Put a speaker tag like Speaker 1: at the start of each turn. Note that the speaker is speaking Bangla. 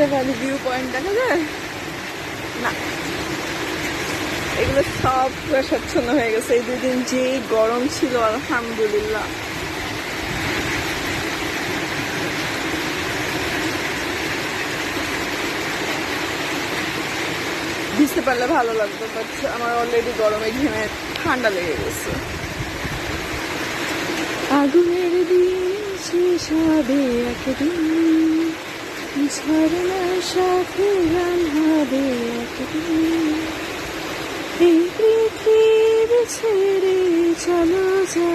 Speaker 1: মির্জা ভ্যালি ভিউ পয়েন্ট দেখা যায় না, এগুলো সব কুয়াশাচ্ছন্ন হয়ে গেছে। এই দুদিন যেই গরম ছিল আলহামদুলিল্লাহ। ভিজতে পারলে ভালো লাগতো, বাট আমার অলরেডি গরমে ঘেমে ঠান্ডা লেগে গেছে। আগুনের দিন শেষ হবে একদিন, ঝরনার সাথে গান হবে একদিন, এই পৃথিবী ছেড়ে চলো যা।